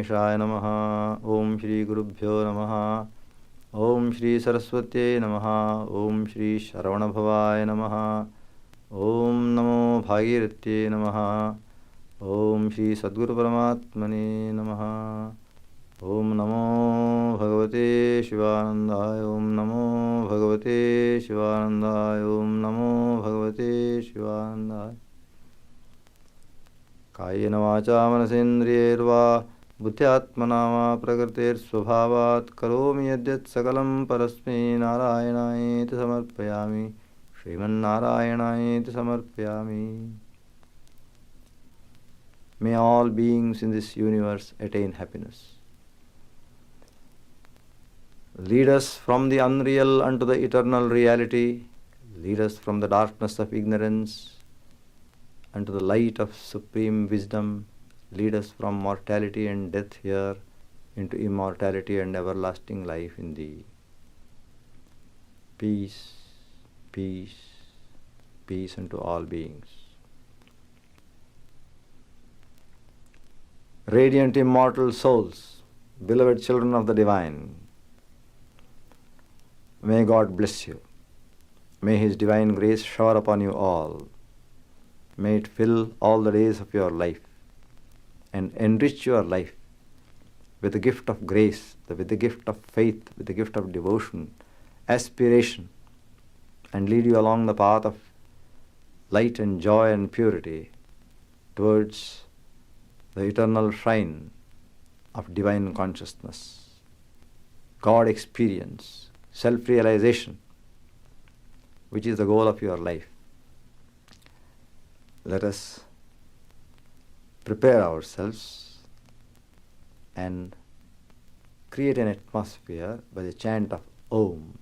गणेशाय नमः। ओम श्री गुरुभ्यो नमः। ओम श्री सरस्वत्यै नमः। ओम श्री शरवणभवाय नमः। ओम नमो भागीरथ्यै नमः। ओम श्री सद्गुरु परमात्मने नमः। ओम नमो भगवते शिवानंदाय। ओम नमो भगवते शिवानंदाय। ओम नमो भगवते शिवानंदाय। कायेन वाचा मनसेन्द्रियैर्वा बुद्ध्यात्मना वा प्रकृतेर्स्वभावात् करोमि यद्यत् सकलं परस्मै नारायणायेति समर्पयामि। श्रीमन्नारायणायेति समर्पयामि। May all beings in this universe attain happiness. Lead us from the unreal unto the eternal reality. Lead us from the darkness of ignorance unto the light of supreme wisdom. Lead us from mortality and death here into immortality and everlasting life in Thee. Peace, peace, peace unto all beings. Radiant immortal souls, beloved children of the Divine, may God bless you. May His divine grace shower upon you all. May it fill all the days of your life and enrich your life with the gift of grace, with the gift of faith, with the gift of devotion, aspiration, and lead you along the path of light and joy and purity towards the eternal shrine of divine consciousness, God experience, self-realization, which is the goal of your life. Let us prepare ourselves and create an atmosphere by the chant of Om.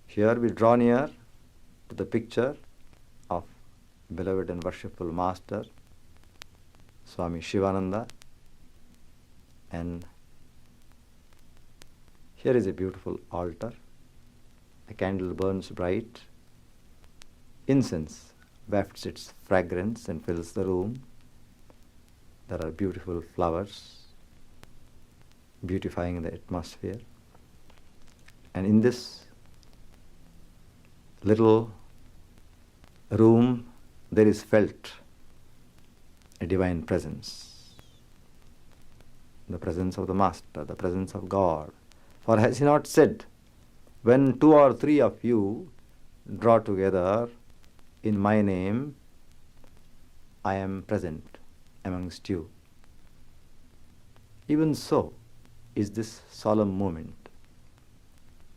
Here we draw near to the picture of beloved and worshipful Master Swami Shivananda, and here is a beautiful altar. A candle burns bright. Incense wafts its fragrance and fills the room. There are beautiful flowers beautifying the atmosphere. And in this little room there is felt a divine presence, the presence of the Master, the presence of God. For has He not said, when 2 or 3 of you draw together in my name, I am present amongst you. Even so is this solemn moment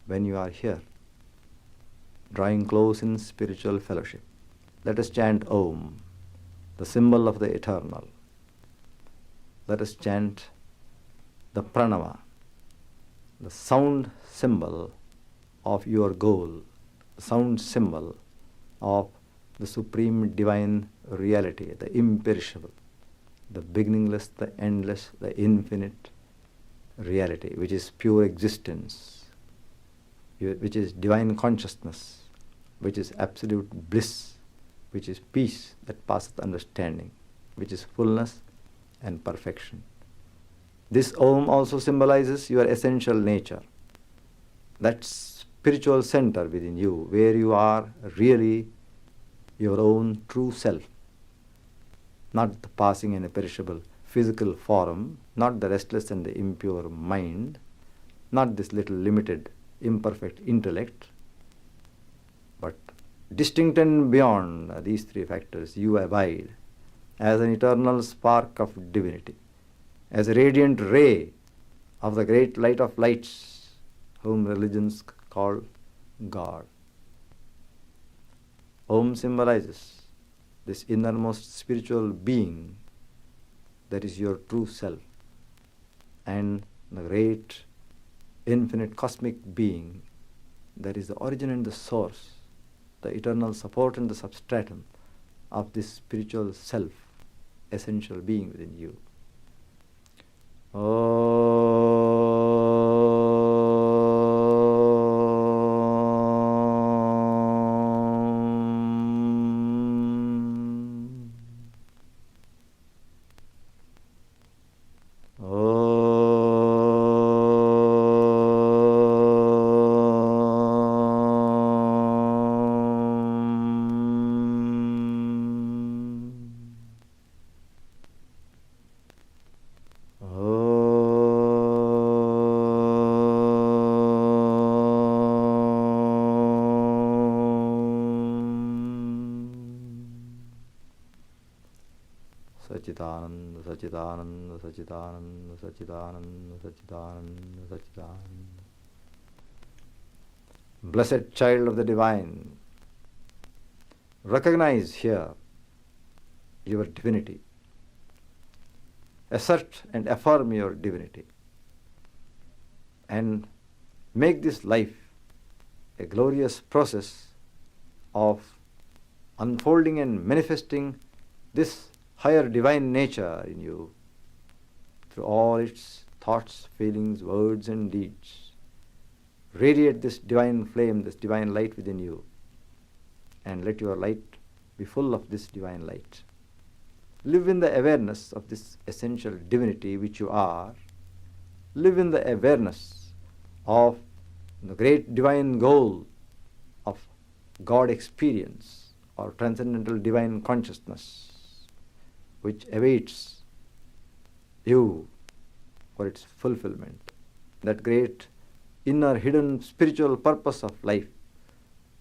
when you are here, drawing close in spiritual fellowship. Let us chant Om, the symbol of the eternal. Let us chant the Pranava, the sound symbol of your goal, the sound symbol of the supreme divine reality, the imperishable, the beginningless, the endless, the infinite reality, which is pure existence, which is divine consciousness, which is absolute bliss, which is peace that passeth understanding, which is fullness and perfection. This Om also symbolizes your essential nature, that spiritual center within you, where you are really your own true self, not the passing and perishable physical form, not the restless and the impure mind, not this little limited, imperfect intellect, but distinct and beyond these 3 factors, you abide as an eternal spark of divinity, as a radiant ray of the great light of lights, whom religions call God. Om symbolizes this innermost spiritual being that is your true self, and the great infinite cosmic being that is the origin and the source, the eternal support and the substratum of this spiritual self, essential being within you. Sachidananda, Sachidananda, Sachidananda, Sachidananda, Sachidananda, Sachidananda. Blessed child of the Divine, recognize here your divinity. Assert and affirm your divinity. And make this life a glorious process of unfolding and manifesting this higher divine nature in you through all its thoughts, feelings, words, and deeds. Radiate this divine flame, this divine light within you, and let your light be full of this divine light. Live in the awareness of this essential divinity which you are. Live in the awareness of the great divine goal of God experience or transcendental divine consciousness, which awaits you for its fulfillment. That great inner hidden spiritual purpose of life,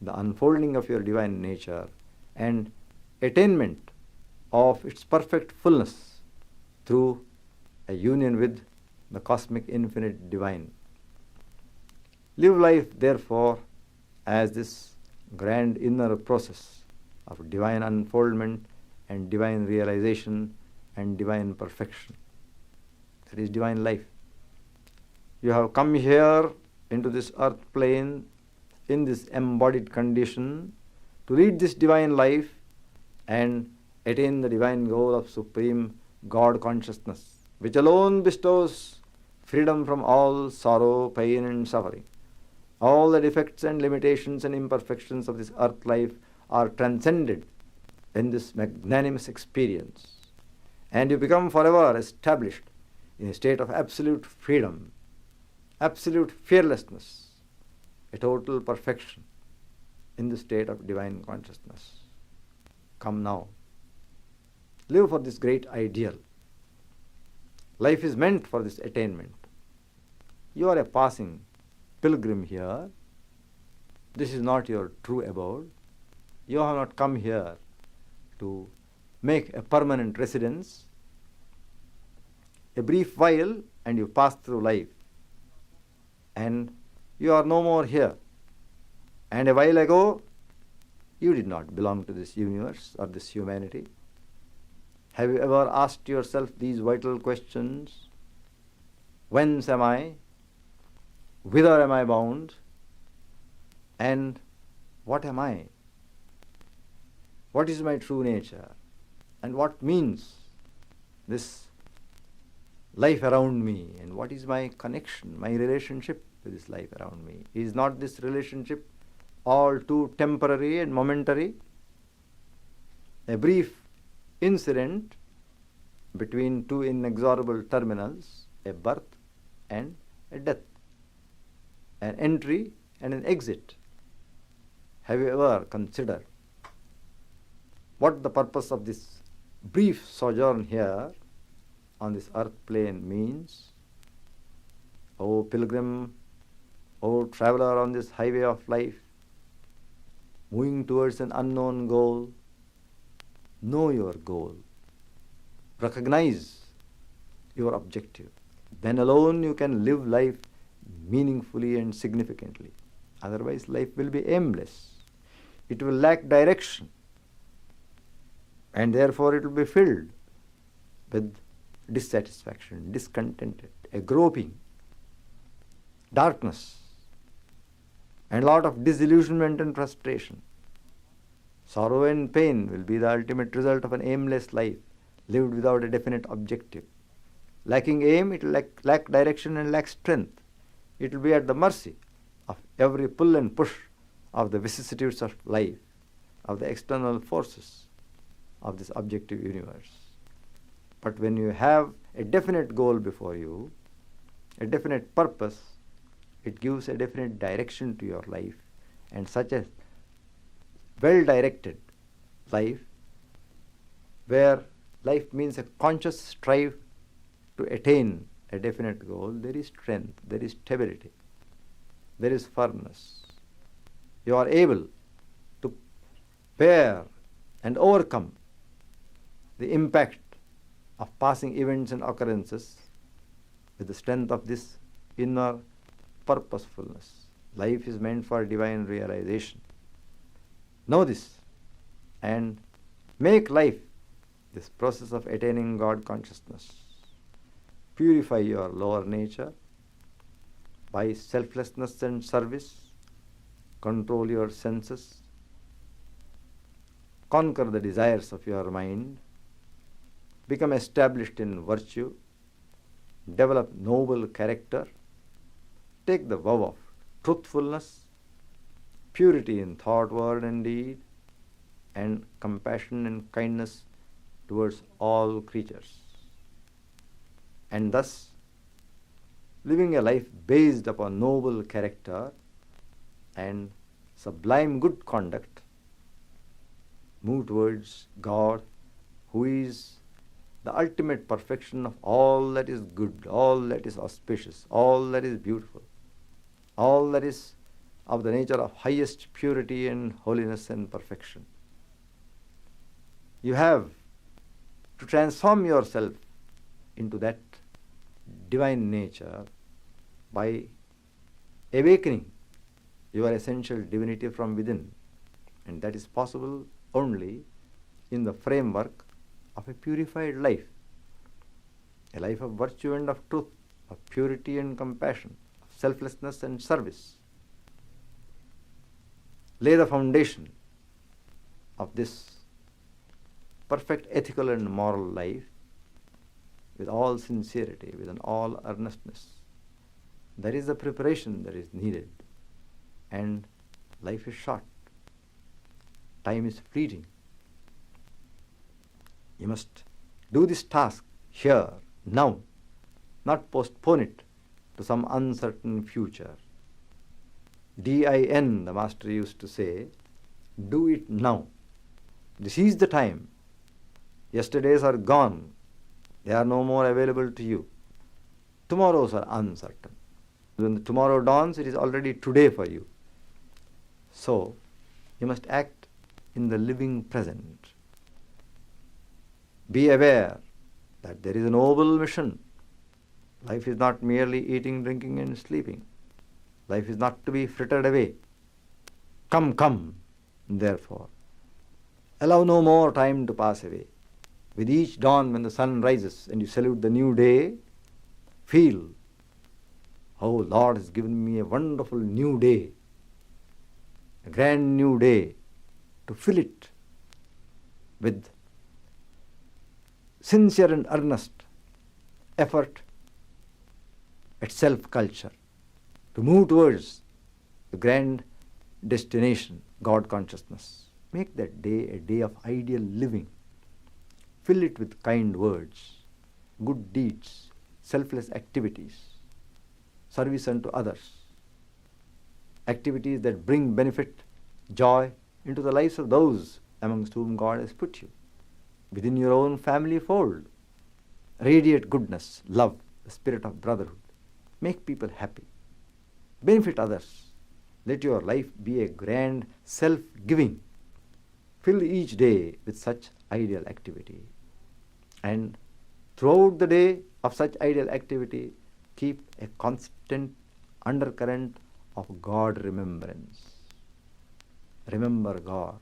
the unfolding of your divine nature and attainment of its perfect fullness through a union with the cosmic infinite divine. Live life, therefore, as this grand inner process of divine unfoldment and divine realization and divine perfection. That is divine life. You have come here into this earth plane in this embodied condition to lead this divine life and attain the divine goal of supreme God consciousness, which alone bestows freedom from all sorrow, pain, and suffering. All the defects and limitations and imperfections of this earth life are transcended in this magnanimous experience, and you become forever established in a state of absolute freedom, absolute fearlessness, a total perfection in the state of divine consciousness. Come now. Live for this great ideal. Life is meant for this attainment. You are a passing pilgrim here. This is not your true abode. You have not come here to make a permanent residence. A brief while and you pass through life, and you are no more here. And a while ago, you did not belong to this universe or this humanity. Have you ever asked yourself these vital questions? Whence am I? Whither am I bound? And what am I? What is my true nature? And what means this life around me? And what is my connection, my relationship with this life around me? Is not this relationship all too temporary and momentary? A brief incident between two inexorable terminals, a birth and a death, an entry and an exit. Have you ever considered what the purpose of this brief sojourn here on this earth plane means? O pilgrim, O traveler on this highway of life, moving towards an unknown goal, know your goal. Recognize your objective. Then alone you can live life meaningfully and significantly. Otherwise, life will be aimless. It will lack direction. And therefore it will be filled with dissatisfaction, discontented, a groping, darkness, and a lot of disillusionment and frustration. Sorrow and pain will be the ultimate result of an aimless life, lived without a definite objective. Lacking aim, it will lack direction and lack strength. It will be at the mercy of every pull and push of the vicissitudes of life, of the external forces of this objective universe. But when you have a definite goal before you, a definite purpose, it gives a definite direction to your life, and such a well-directed life, where life means a conscious strive to attain a definite goal, there is strength, there is stability, there is firmness. You are able to bear and overcome the impact of passing events and occurrences with the strength of this inner purposefulness. Life is meant for divine realization. Know this and make life this process of attaining God consciousness. Purify your lower nature by selflessness and service. Control your senses. Conquer the desires of your mind. Become established in virtue. Develop noble character. Take the vow of truthfulness, purity in thought, word, and deed, and compassion and kindness towards all creatures. And thus, living a life based upon noble character and sublime good conduct, move towards God, who is the ultimate perfection of all that is good, all that is auspicious, all that is beautiful, all that is of the nature of highest purity and holiness and perfection. You have to transform yourself into that divine nature by awakening your essential divinity from within, and that is possible only in the framework of a purified life, a life of virtue and of truth, of purity and compassion, of selflessness and service. Lay the foundation of this perfect ethical and moral life with all sincerity, with all earnestness. That is the preparation that is needed. And life is short. Time is fleeting. You must do this task here, now, not postpone it to some uncertain future. DIN, the master used to say, do it now. This is the time. Yesterdays are gone. They are no more available to you. Tomorrows are uncertain. When the tomorrow dawns, it is already today for you. So, you must act in the living present. Be aware that there is a noble mission. Life is not merely eating, drinking, and sleeping. Life is not to be frittered away. Come, therefore. Allow no more time to pass away. With each dawn when the sun rises and you salute the new day, feel, oh, Lord has given me a wonderful new day, a grand new day, to fill it with sincere and earnest effort at self-culture, to move towards the grand destination, God consciousness. Make that day a day of ideal living. Fill it with kind words, good deeds, selfless activities, service unto others, activities that bring benefit, joy into the lives of those amongst whom God has put you. Within your own family fold, radiate goodness, love, the spirit of brotherhood. Make people happy. Benefit others. Let your life be a grand self-giving. Fill each day with such ideal activity. And throughout the day of such ideal activity, keep a constant undercurrent of God remembrance. Remember God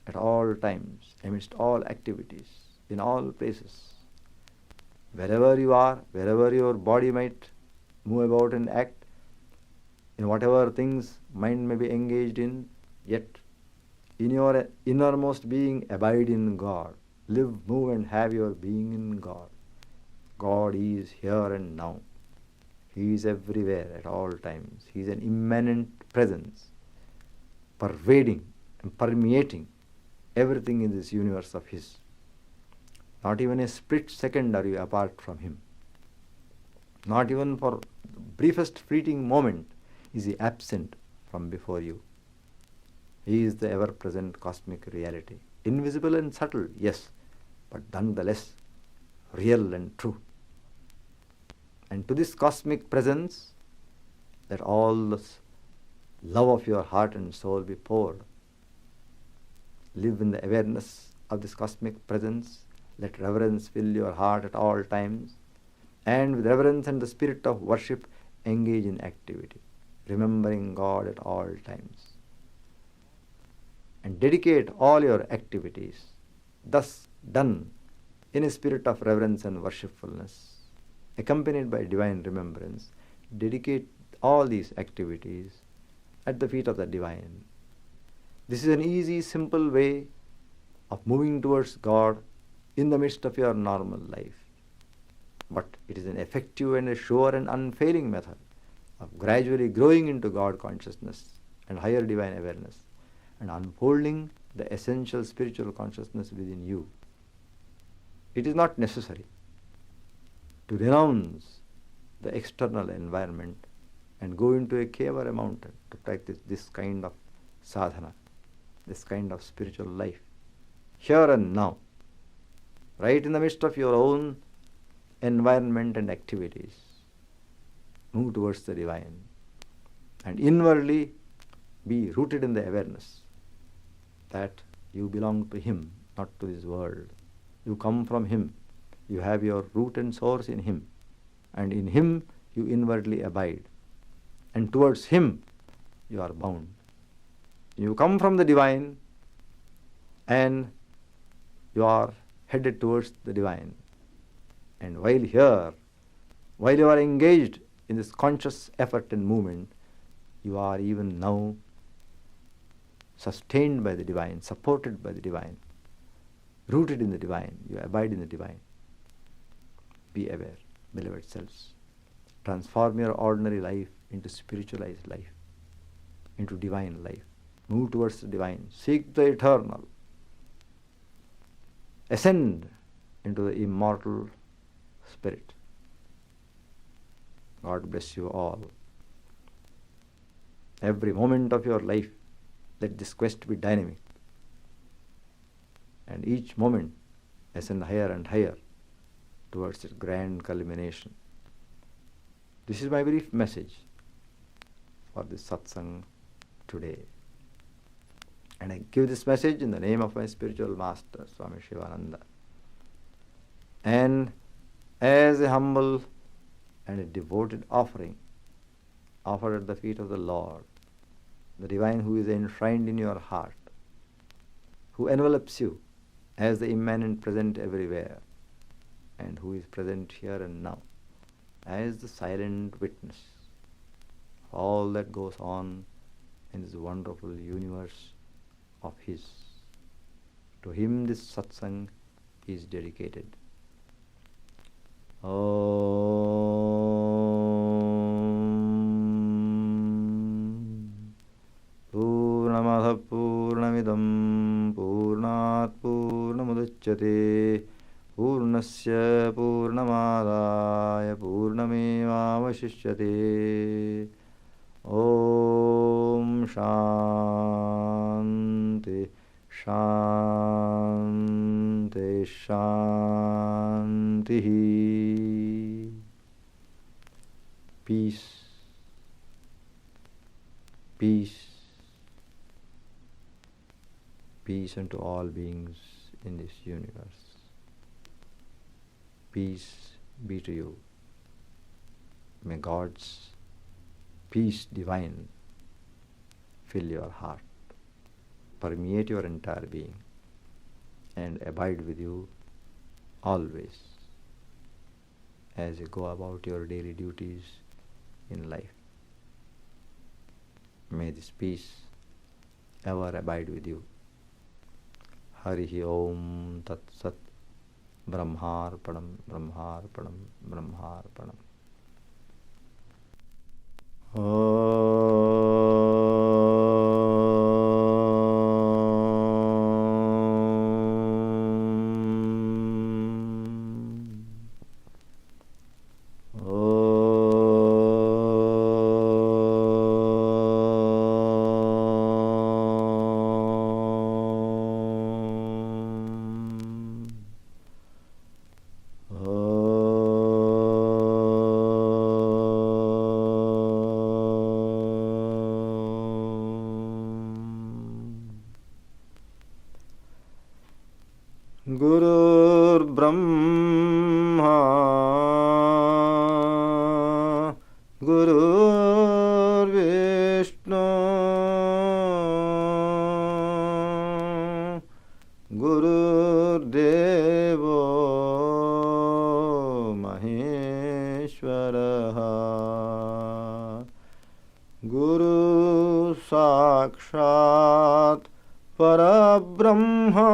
at all times, amidst all activities, in all places. Wherever you are, wherever your body might move about and act, in whatever things mind may be engaged in, yet in your innermost being abide in God. Live, move, and have your being in God. God is here and now. He is everywhere at all times. He is an immanent presence, pervading and permeating everything in this universe of His. Not even a split second are you apart from Him. Not even for the briefest fleeting moment is He absent from before you. He is the ever-present cosmic reality. Invisible and subtle, yes, but nonetheless real and true. And to this cosmic presence, let all the love of your heart and soul be poured. Live in the awareness of this cosmic presence. Let reverence fill your heart at all times, and with reverence and the spirit of worship, engage in activity, remembering God at all times. And dedicate all your activities, thus done in a spirit of reverence and worshipfulness, accompanied by divine remembrance. Dedicate all these activities at the feet of the divine. This is an easy, simple way of moving towards God in the midst of your normal life. But it is an effective and a sure and unfailing method of gradually growing into God consciousness and higher divine awareness and unfolding the essential spiritual consciousness within you. It is not necessary to renounce the external environment and go into a cave or a mountain to practice this kind of sadhana, this kind of spiritual life. Here and now, right in the midst of your own environment and activities, move towards the divine and inwardly be rooted in the awareness that you belong to Him, not to this world. You come from Him. You have your root and source in Him, and in Him you inwardly abide, and towards Him you are bound. You come from the divine and you are headed towards the divine. And while here, while you are engaged in this conscious effort and movement, you are even now sustained by the divine, supported by the divine, rooted in the divine. You abide in the divine. Be aware, beloved selves. Transform your ordinary life into spiritualized life, into divine life. Move towards the divine. Seek the eternal. Ascend into the immortal spirit. God bless you all. Every moment of your life, let this quest be dynamic. And each moment ascend higher and higher towards its grand culmination. This is my brief message for this satsang today. And I give this message in the name of my spiritual master, Swami Shivananda. And as a humble and a devoted offering offered at the feet of the Lord, the divine who is enshrined in your heart, who envelops you as the immanent present everywhere, and who is present here and now, as the silent witness of all that goes on in this wonderful universe of His. To Him this satsang is dedicated. Om Purnamada Purnamidam Purnat Purnamudachyate Purnasya Purnamadaya Purnamevavashishyate. Om Shanti Shanti Shanti. Peace, peace, peace unto all beings in this universe. Peace be to you. May God's peace divine fill your heart, permeate your entire being, and abide with you always as you go about your daily duties in life. May this peace ever abide with you. Harihi Om Tat Sat. Brahmarpanam, Brahmarpanam, Brahmarpanam. Brahma Gurur Vishnu Gurur Devo Maheshwaraha Guru Sakshat Parabrahma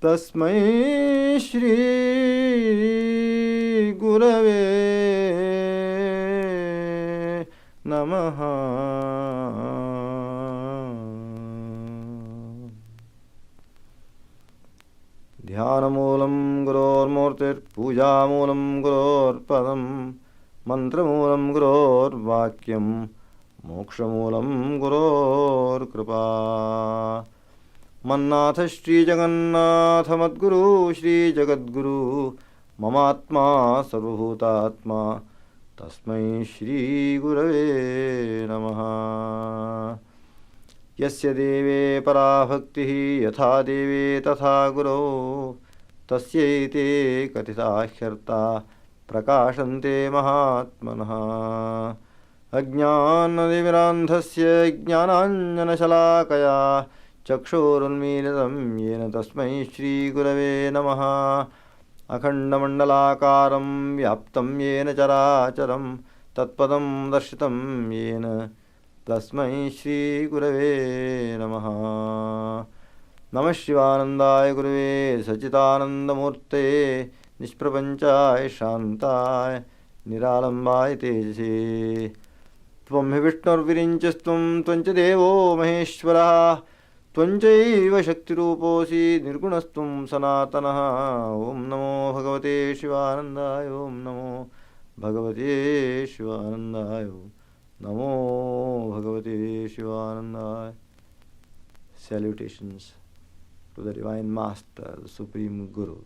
Tasmai Shri Gurave Namaha. Dhyanamoolam gurormurtir pujamoolam gurorpadam mantramulam guror vakyam mokshamulam guror kripa. Mannath Shri Jagannatha Madguru Shri Jagadguru Mamatma Sarvabhutatma Tasmai Shri Gurave Namaha. Yasya deve para bhaktihi yatha deve tatha guru tasyaite katita hyarta prakashante mahatmanah. Ajnanadivirandhasya jnananjanashalakaya चक्षुरुन्मीलितं येन तस्मै श्रीगुरवे नमः. अखण्डमण्डलाकारं व्याप्तं येन चराचरं तत्पदं दर्शितं येन तस्मै श्रीगुरवे नमः. नमः शिवानन्दाय गुरवे सच्चिदानन्दमूर्ते निष्प्रपञ्चाय शान्ताय निरालम्बाय तेजसे. त्वं हि विष्णुर्विरिञ्चस्त्वं त्वं च देवो महेश्वरः त्वञ्चैव शक्तिरूपोऽसि निर्गुणस्त्वं सनातनः. ॐ नमो भगवते शिवानन्दाय ॐ नमो भगवते शिवानन्दाय नमो भगवते शिवानन्दाय. Salutations to the Divine Master, the Supreme Guru,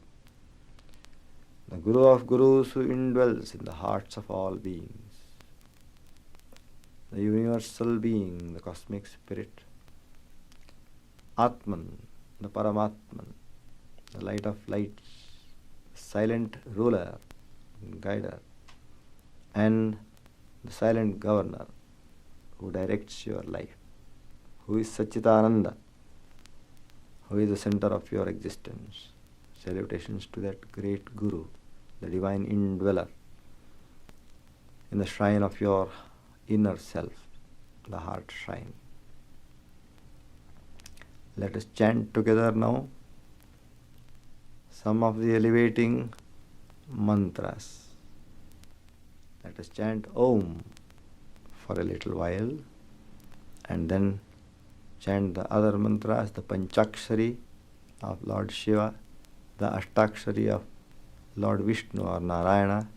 the Guru of Gurus who indwells in the hearts of all beings, the universal being, the cosmic spirit, Atman, the Paramatman, the light of lights, silent ruler, guider, and the silent governor who directs your life, who is Satchitananda, who is the center of your existence. Salutations to that great Guru, the divine indweller in the shrine of your inner self, the heart shrine. Let us chant together now some of the elevating mantras. Let us chant Om for a little while and then chant the other mantras, the Panchakshari of Lord Shiva, the Ashtakshari of Lord Vishnu or Narayana,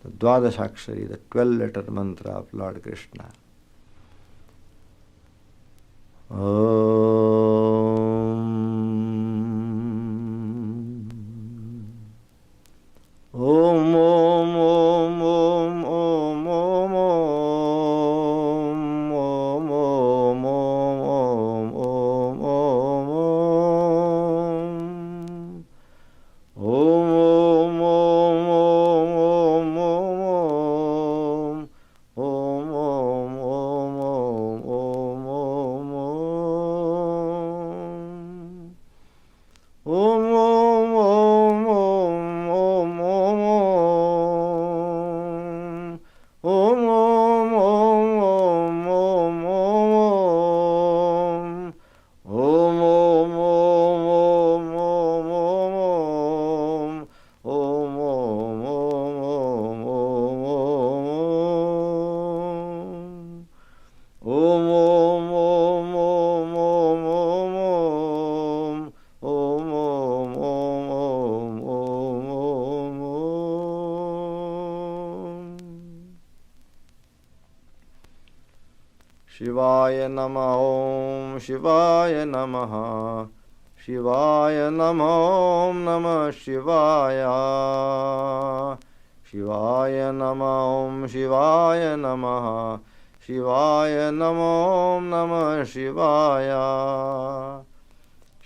the Dwadashakshari, the 12-letter mantra of Lord Krishna. Om Om Om Om Om Om Om Om Om Om Om Om Om Shivaya Namah Om Shivaya Namah Shivaya Namah Om Namah Shivaya Shivaya Namah Om Shivaya Namah Shivaya Namah Om Namah Shivaya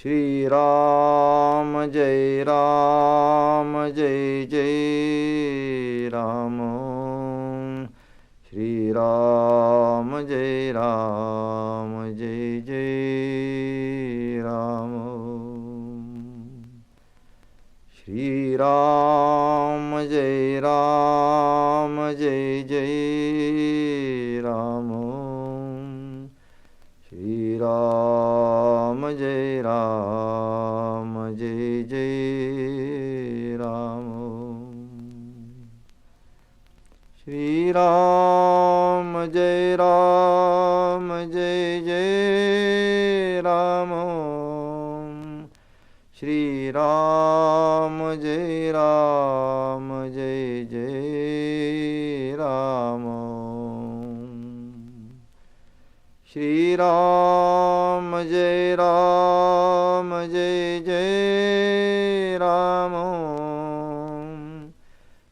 Shri Ram Jai Ram Jai Jai Ram. Shri Ram Jai Ram Jai Jai Ram. Shri Ram Jai Ram Jai Jai Ram. Shri Ram Jai Ram Jai Jai Ram. Shri Ram Jai Ram Jai Jai Ram. Shri Ram Jai Ram Jai Jai Ram. Shri Ram Jai Ram Jai Jai Ram.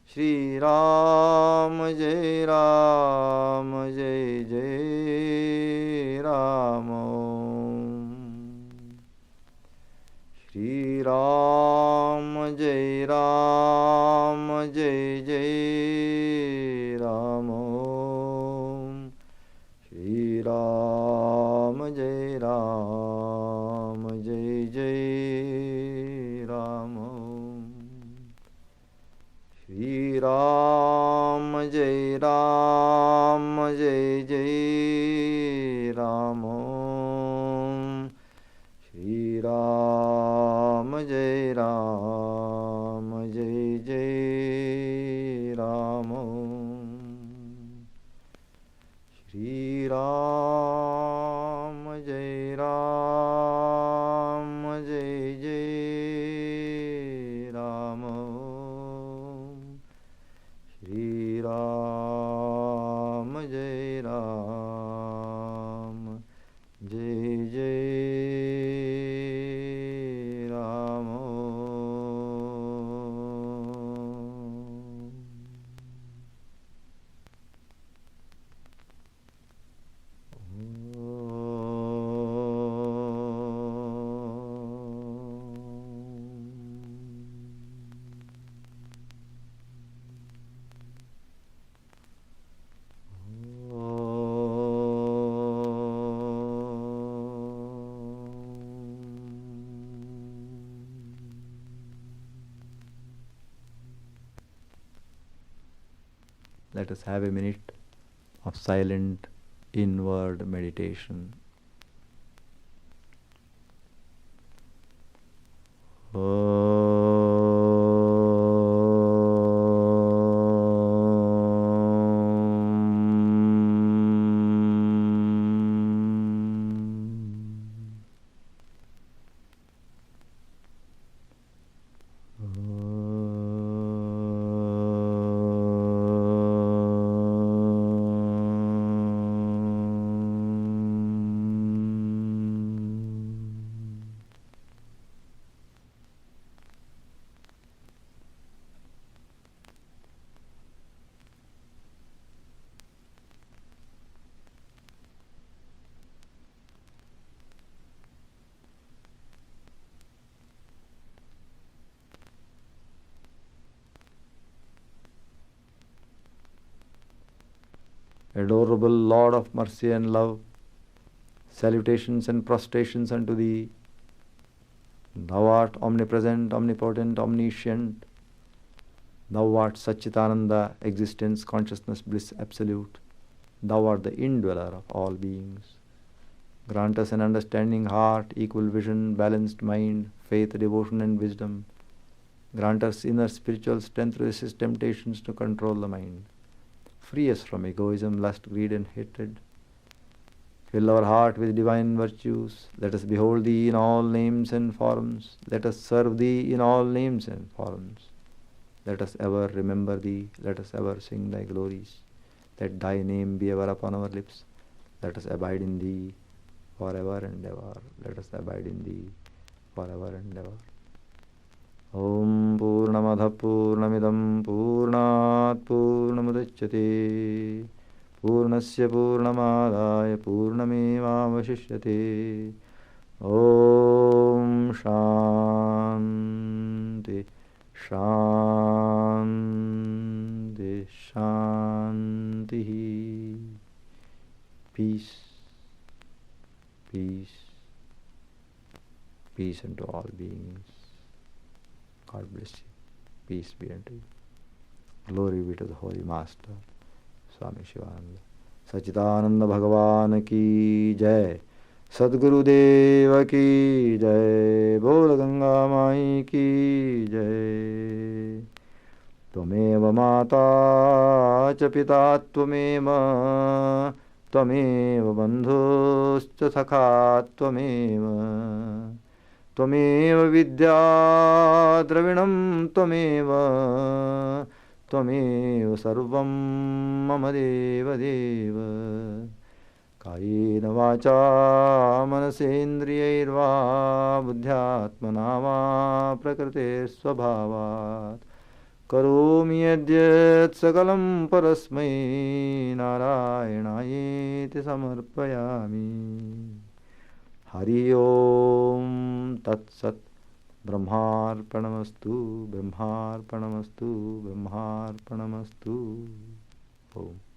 Shri Ram Jai Ram Jai Jai Ram. Shri Ram Jai Ram Jai Jai Ram. Shri Ram Jai Ram Jai Jai Ram. Shri Ram Jai Ram Jai Jai Ram. Shri Ram Jai Ram Jai Jai Ram. Shri Ram Jai Ram Jai Jai Ram. Shri Ram Jai Ram Jai Jai Ram. Let us have a minute of silent inward meditation. Adorable Lord of mercy and love, salutations and prostrations unto Thee. Thou art omnipresent, omnipotent, omniscient. Thou art Satchitananda, existence, consciousness, bliss absolute. Thou art the indweller of all beings. Grant us an understanding heart, equal vision, balanced mind, faith, devotion and wisdom. Grant us inner spiritual strength to resist temptations to control the mind. Free us from egoism, lust, greed and hatred. Fill our heart with divine virtues. Let us behold Thee in all names and forms. Let us serve Thee in all names and forms. Let us ever remember Thee. Let us ever sing Thy glories. Let Thy name be ever upon our lips. Let us abide in Thee forever and ever. Let us abide in Thee forever and ever. Om Purnamada Purnamidam Purnat Purnamudachyate Purnasya Purnamadaya Purnamevavashishyate. Om Shanti Shanti. Peace, peace, peace unto all beings. God bless you. Peace be unto you. Glory be to the Holy Master, Swami Shivananda. सच्चिदानंद भगवान की जय. सद्गुरुदेव की जय. बोल गंगा माई की जय. त्वमेव माता च पिता त्वमेव, त्वमेव बन्धुश्च सखा त्वमेव, त्वमेव विद्या द्रविणं त्वमेव, त्वमेव सर्वं मम देवदेव. कायेन वाचा मनसेन्द्रियैर्वा बुद्ध्यात्मना वा प्रकृतेस्वभावात् करोमि यद्यत् सकलं परस्मै नारायणायेति समर्पयामि. हरि ओम तत्सत्. ब्रह्मार्पणमस्तु, ब्रह्मार्पणमस्तु, ब्रह्मार्पणमस्तु. ओम.